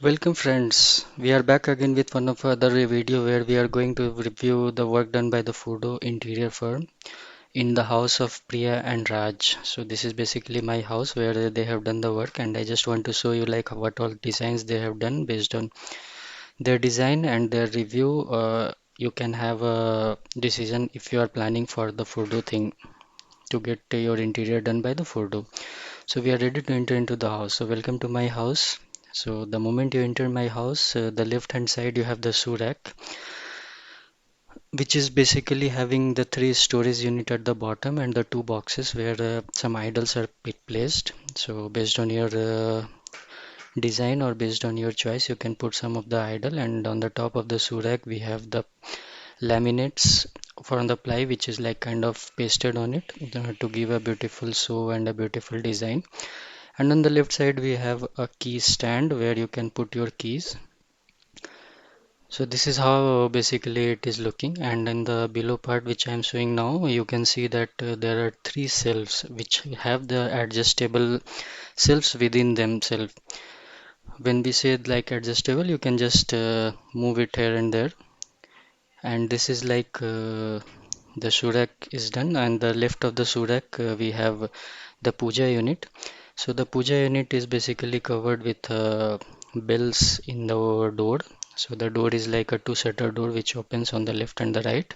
Welcome friends, we are back again with one of other video where we are going to review the work done by the Fudo interior firm in the house of Priya and Raj. So this is basically my house where they have done the work, and I just want to show you like what all designs they have done based on their design and their review. You can have a decision if you are planning for the Fudo thing to get your interior done by the Fudo. So we are ready to enter into the house. So welcome to my house. So the moment you enter my house, the left hand side you have the shoe rack, which is basically having the three storage unit at the bottom and the two boxes where some idols are placed. So based on your design or based on your choice, you can put some of the idol. And on the top of the shoe rack, we have the laminates for the ply, which is like kind of pasted on it to give a beautiful shoe and a beautiful design. And on the left side we have a key stand where you can put your keys. So this is how basically it is looking, and in the below part which I am showing now, you can see that there are three shelves which have the adjustable shelves within themselves. When we say like adjustable, you can just move it here and there. And this is like the Shurak is done, and the left of the Shurak we have the puja unit. So the puja unit is basically covered with bells in the door. So the door is like a two-seater door which opens on the left and the right.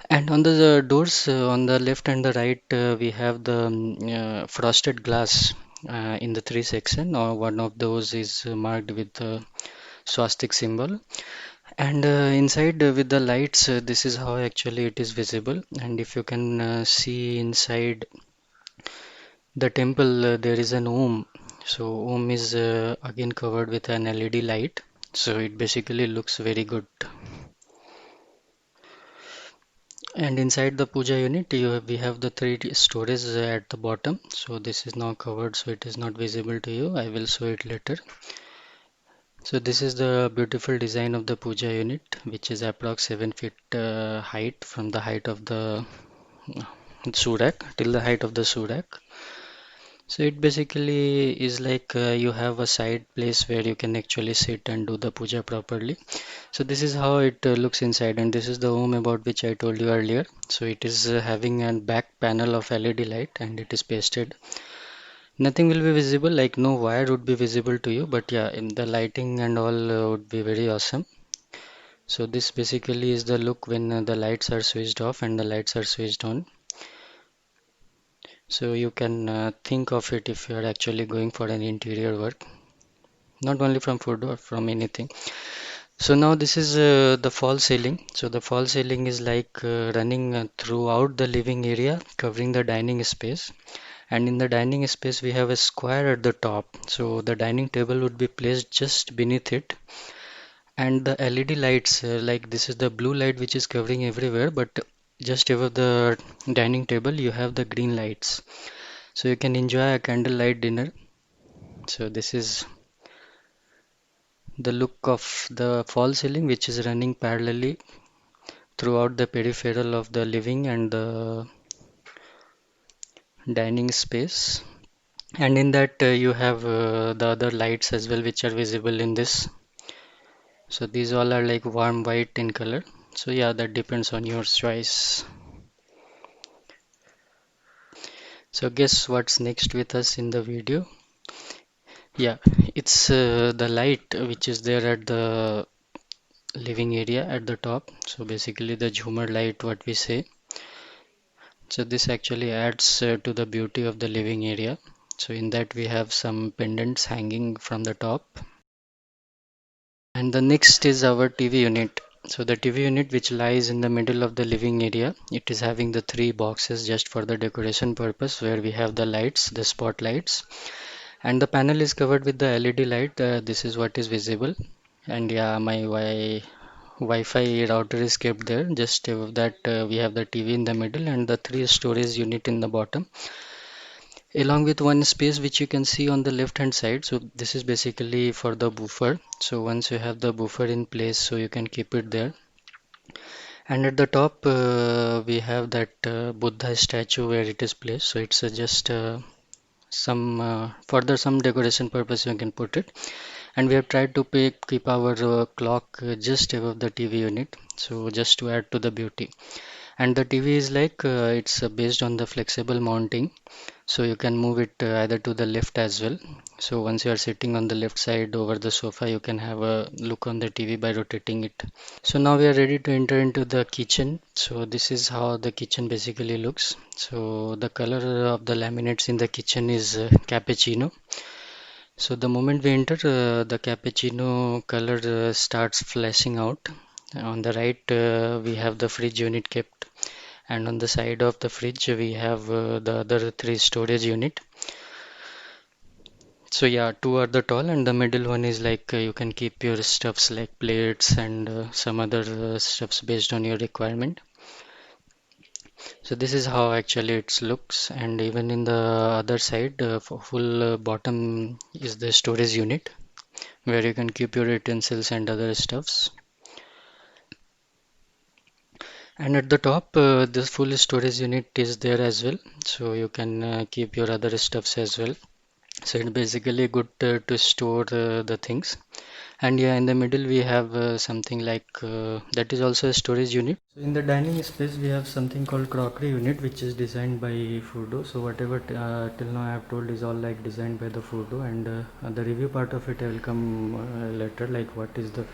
And on the doors on the left and the right, we have the frosted glass in the three section. Or one of those is marked with the swastik symbol. And inside with the lights, this is how actually it is visible. And if you can see inside the temple, there is an Om. So Om is again covered with an LED light. So it basically looks very good. And inside the puja unit, we have the three storage at the bottom. So this is now covered, so it is not visible to you. I will show it later. So this is the beautiful design of the puja unit, which is approx 7 feet height from the height of the Surak till the height of the Surak. So it basically is like you have a side place where you can actually sit and do the puja properly. So this is how it looks inside, and this is the home about which I told you earlier. So it is having a back panel of LED light and it is pasted. Nothing will be visible, like no wire would be visible to you, but yeah, in the lighting and all would be very awesome. So this basically is the look when the lights are switched off and the lights are switched on. So you can think of it if you are actually going for an interior work, not only from food or from anything. So now this is the false ceiling. So the false ceiling is like running throughout the living area, covering the dining space. And in the dining space, we have a square at the top. So the dining table would be placed just beneath it. And the LED lights, like this is the blue light which is covering everywhere, but just above the dining table, you have the green lights. So you can enjoy a candlelight dinner. So this is the look of the false ceiling, which is running parallelly throughout the peripheral of the living and the dining space. And in that you have the other lights as well, which are visible in this. So these all are like warm white in color. So yeah, that depends on your choice. So guess what's next with us in the video? Yeah, it's the light which is there at the living area at the top. So basically the Jhumar light, what we say. So this actually adds to the beauty of the living area. So in that we have some pendants hanging from the top. And the next is our TV unit. So the TV unit which lies in the middle of the living area, it is having the three boxes just for the decoration purpose, where we have the lights, the spotlights, and the panel is covered with the LED light. This is what is visible. And yeah, my Wi-Fi router is kept there. Just above that we have the TV in the middle and the three storage unit in the bottom, along with one space which you can see on the left hand side. So this is basically for the buffer. So once you have the buffer in place, so you can keep it there. And at the top we have that Buddha statue where it is placed. So it's just some further some decoration purpose you can put it. And we have tried to keep our clock just above the TV unit, so just to add to the beauty. And the TV is like it's based on the flexible mounting, so you can move it either to the left as well. So once you are sitting on the left side over the sofa, you can have a look on the TV by rotating it. So now we are ready to enter into the kitchen. So this is how the kitchen basically looks. So the color of the laminates in the kitchen is cappuccino. So the moment we enter, the cappuccino color starts flashing out. On the right, we have the fridge unit kept, and on the side of the fridge, we have the other three storage unit. So yeah, two are the tall, and the middle one is like you can keep your stuffs like plates and some other stuffs based on your requirement. So this is how actually it looks, and even in the other side, for full bottom is the storage unit where you can keep your utensils and other stuffs. And at the top, this full storage unit is there as well, so you can keep your other stuffs as well. So it's basically good to store the things. And yeah, in the middle we have something like that is also a storage unit. So in the dining space we have something called crockery unit, which is designed by Foodo. So whatever till now I have told is all like designed by the Foodo, and the review part of it I will come later, like what is the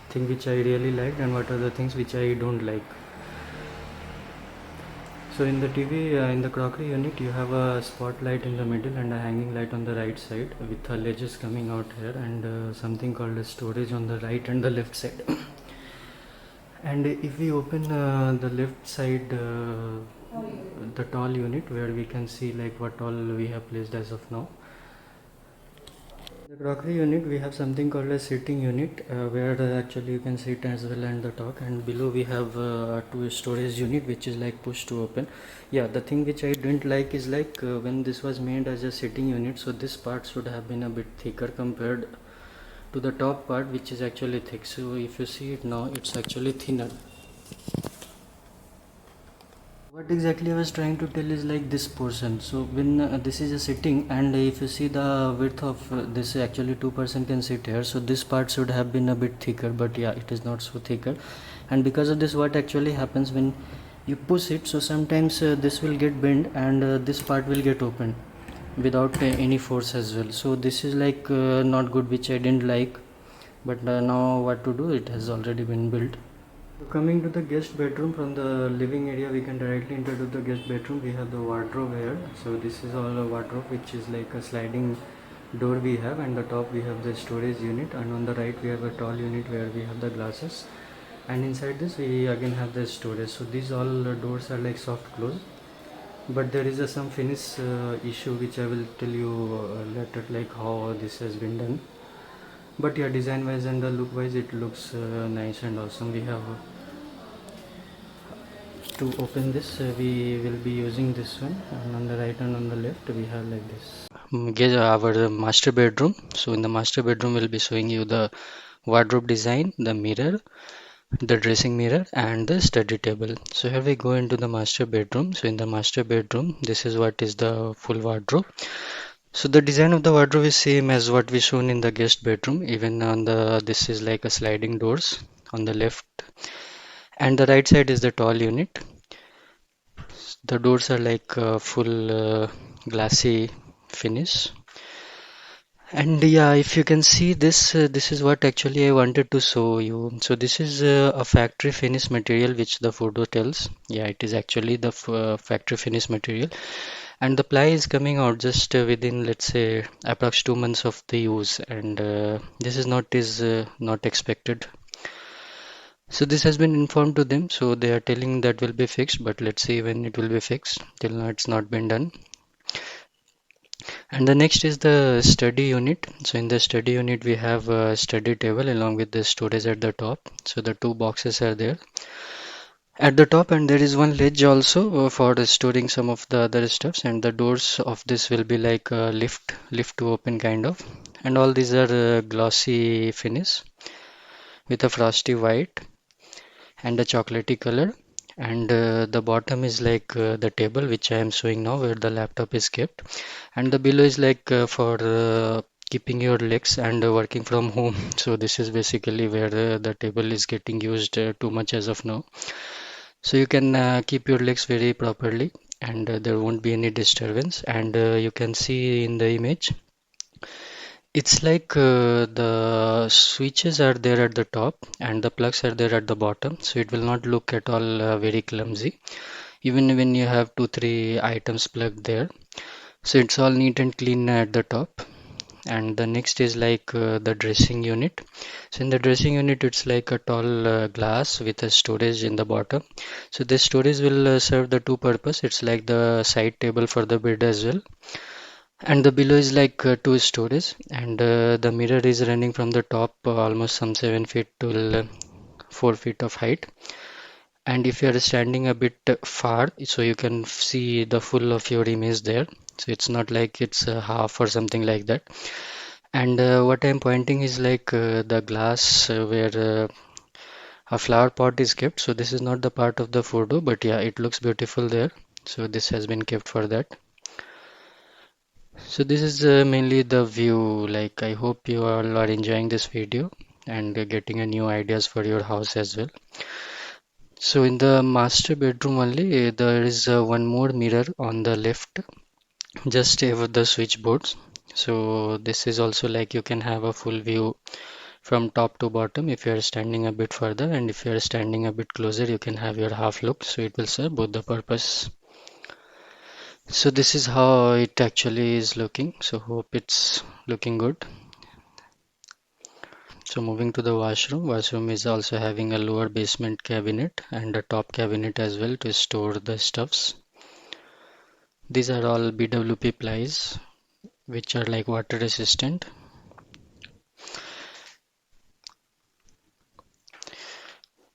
thing which I really liked and what are the things which I don't like. So in the TV, in the crockery unit, you have a spotlight in the middle and a hanging light on the right side with ledges coming out here, and something called a storage on the right and the left side. And if we open the left side, the tall unit, where we can see like what all we have placed as of now. The crockery unit, we have something called a sitting unit, where actually you can sit as well and the talk, and below we have two storage unit which is like push to open. Yeah, the thing which I didn't like is like when this was made as a sitting unit, so this part should have been a bit thicker compared to the top part, which is actually thick. So if you see it now, it's actually thinner. What exactly I was trying to tell is like this portion. So when this is a sitting, and if you see the width of this, actually 2% can sit here. So this part should have been a bit thicker, but yeah, it is not so thicker. And because of this, what actually happens when you push it, so sometimes this will get bent, and this part will get open without any force as well. So this is like not good, which I didn't like. But now what to do? It has already been built. So coming to the guest bedroom, from the living area we can directly enter to the guest bedroom. We have the wardrobe here. So this is all a wardrobe, which is like a sliding door we have, and the top we have the storage unit, and on the right we have a tall unit where we have the glasses, and inside this we again have the storage. So these all doors are like soft close, but there is some finish issue which I will tell you later, like how this has been done. But yeah, design wise and the look wise it looks nice and awesome. We have to open this, we will be using this one, and on the right and on the left we have like this. Get our master bedroom. So in the master bedroom we'll be showing you the wardrobe design, the mirror, the dressing mirror, and the study table. So here we go into the master bedroom. So in the master bedroom, this is what is the full wardrobe. So the design of the wardrobe is same as what we shown in the guest bedroom. Even on the this is like a sliding doors on the left, and the right side is the tall unit. The doors are like full glassy finish. And yeah, if you can see this, this is what actually I wanted to show you. So this is a factory finish material which the photo tells. Yeah, it is actually the factory finish material, and the ply is coming out just within, let's say, approx 2 months of the use, and this is not expected. So this has been informed to them, so they are telling that will be fixed, but let's see when it will be fixed. Till now it's not been done. And the next is the study unit. So in the study unit we have a study table along with the storage at the top. So the two boxes are there at the top, and there is one ledge also for storing some of the other stuffs, and the doors of this will be like a lift to open kind of, and all these are glossy finish with a frosty white and a chocolatey color. And the bottom is like the table which I am showing now, where the laptop is kept, and the below is like for keeping your legs and working from home. So this is basically where the table is getting used too much as of now. So you can keep your legs very properly, and there won't be any disturbance. And you can see in the image, it's like the switches are there at the top and the plugs are there at the bottom, so it will not look at all very clumsy even when you have two three items plugged there. So it's all neat and clean at the top. And the next is like the dressing unit. So in the dressing unit, it's like a tall glass with a storage in the bottom. So this storage will serve the two purpose. It's like the side table for the bed as well. And the below is like two storage, and the mirror is running from the top almost some 7 feet to 4 feet of height. And if you are standing a bit far, so you can see the full of your image there. So it's not like it's half or something like that. And what I'm pointing is like the glass where a flower pot is kept. So this is not the part of the photo, but yeah, it looks beautiful there. So this has been kept for that. So this is mainly the view. Like I hope you all are enjoying this video and getting a new ideas for your house as well. So in the master bedroom only, there is one more mirror on the left, just above the switchboards. So this is also like you can have a full view from top to bottom if you are standing a bit further, and if you are standing a bit closer, you can have your half look. So it will serve both the purpose. So this is how it actually is looking. So hope it's looking good. So moving to the washroom. Washroom is also having a lower basement cabinet and a top cabinet as well to store the stuffs. These are all BWP plies which are like water resistant.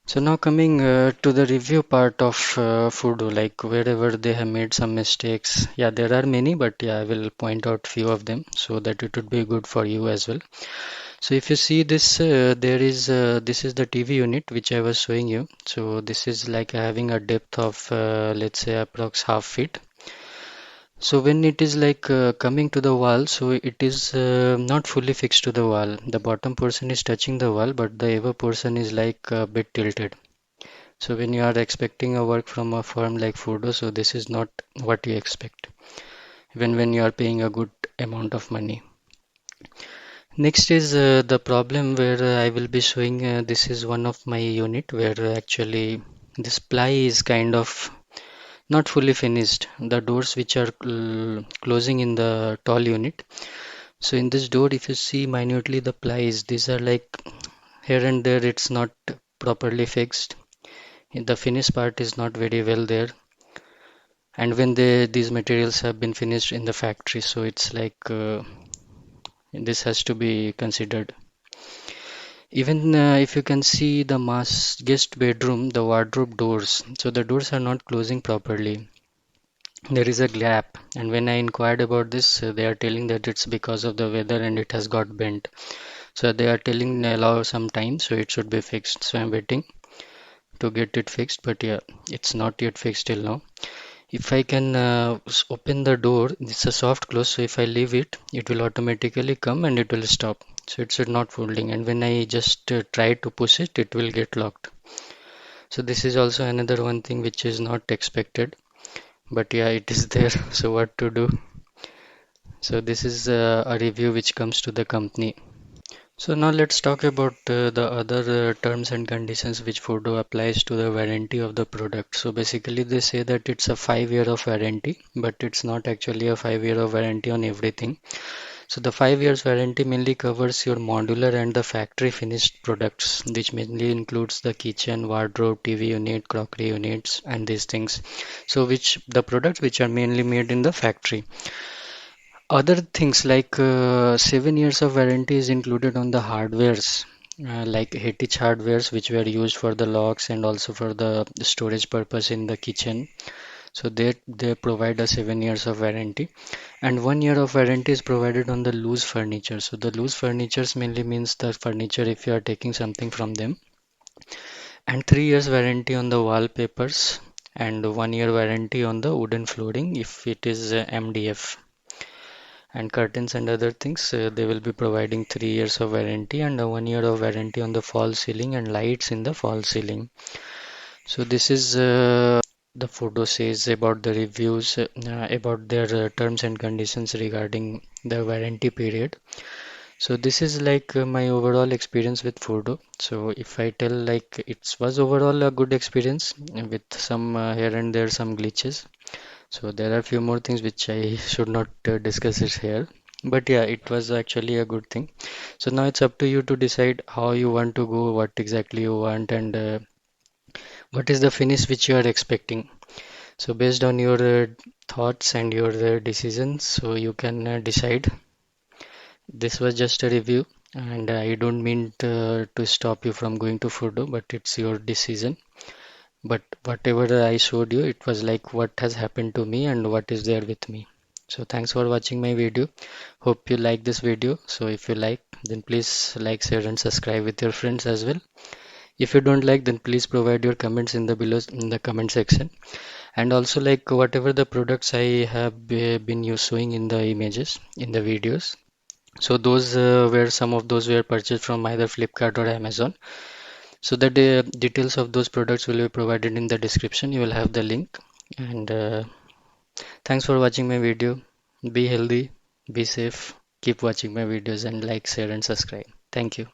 So now coming to the review part of Fudo, like wherever they have made some mistakes. Yeah, there are many, but yeah, I will point out few of them so that it would be good for you as well. So if you see this, this is the TV unit which I was showing you. So this is like having a depth of let's say approx half feet. So when it is like coming to the wall, so it is not fully fixed to the wall. The bottom portion is touching the wall, but the above portion is like a bit tilted. So when you are expecting a work from a firm like Fudo, so this is not what you expect when you are paying a good amount of money. Next is the problem where I will be showing this is one of my unit where actually this ply is kind of not fully finished. The doors which are closing in the tall unit. So in this door, if you see minutely the plies, these are like here and there it's not properly fixed. The finish part is not very well there. And when these materials have been finished in the factory, so it's like this has to be considered. Even if you can see the guest bedroom, the wardrobe doors, so the doors are not closing properly. There is a gap, and when I inquired about this, they are telling that it's because of the weather and it has got bent. So they are telling allow some time, so it should be fixed. So I'm waiting to get it fixed, but yeah, it's not yet fixed till now. If I can open the door, it's a soft close, so if I leave it, it will automatically come and it will stop. So it's not folding, and when I just try to push it, it will get locked. So this is also another one thing which is not expected, but yeah, it is there. So what to do? So this is a review which comes to the company. So now let's talk about the other terms and conditions which Fudo applies to the warranty of the product. So basically they say that it's a 5 year of warranty, but it's not actually a 5 year of warranty on everything. So the 5 years warranty mainly covers your modular and the factory finished products, which mainly includes the kitchen, wardrobe, TV unit, crockery units, and these things. So which the products which are mainly made in the factory. Other things like 7 years of warranty is included on the hardwares, like Hitich hardwares, which were used for the locks and also for the storage purpose in the kitchen. So they provide a 7 years of warranty, and 1 year of warranty is provided on the loose furniture. So the loose furnitures mainly means the furniture if you are taking something from them, and 3 years warranty on the wallpapers, and 1 year warranty on the wooden flooring if it is MDF. and curtains and other things, they will be providing 3 years of warranty and a 1 year of warranty on the false ceiling and lights in the false ceiling. So this is the photo says about the reviews, about their terms and conditions regarding the warranty period. So this is like my overall experience with Furdo. So if I tell, like, it was overall a good experience with some here and there some glitches. So there are few more things which I should not discuss it here. But yeah, it was actually a good thing. So now it's up to you to decide how you want to go, what exactly you want, and what is the finish which you are expecting. So based on your thoughts and your decisions, so you can decide. This was just a review, and I don't mean to stop you from going to Furdo, but it's your decision. But whatever I showed you, it was like what has happened to me and what is there with me. So thanks for watching my video. Hope you like this video. So if you like, then please like, share, and subscribe with your friends as well. If you don't like, then please provide your comments in the below in the comment section. And also, like, whatever the products I have been you showing in the images in the videos, so those were some of those were purchased from either Flipkart or Amazon. So the details of those products will be provided in the description. You will have the link. And thanks for watching my video. Be healthy, be safe, keep watching my videos, and like, share, and subscribe. Thank you.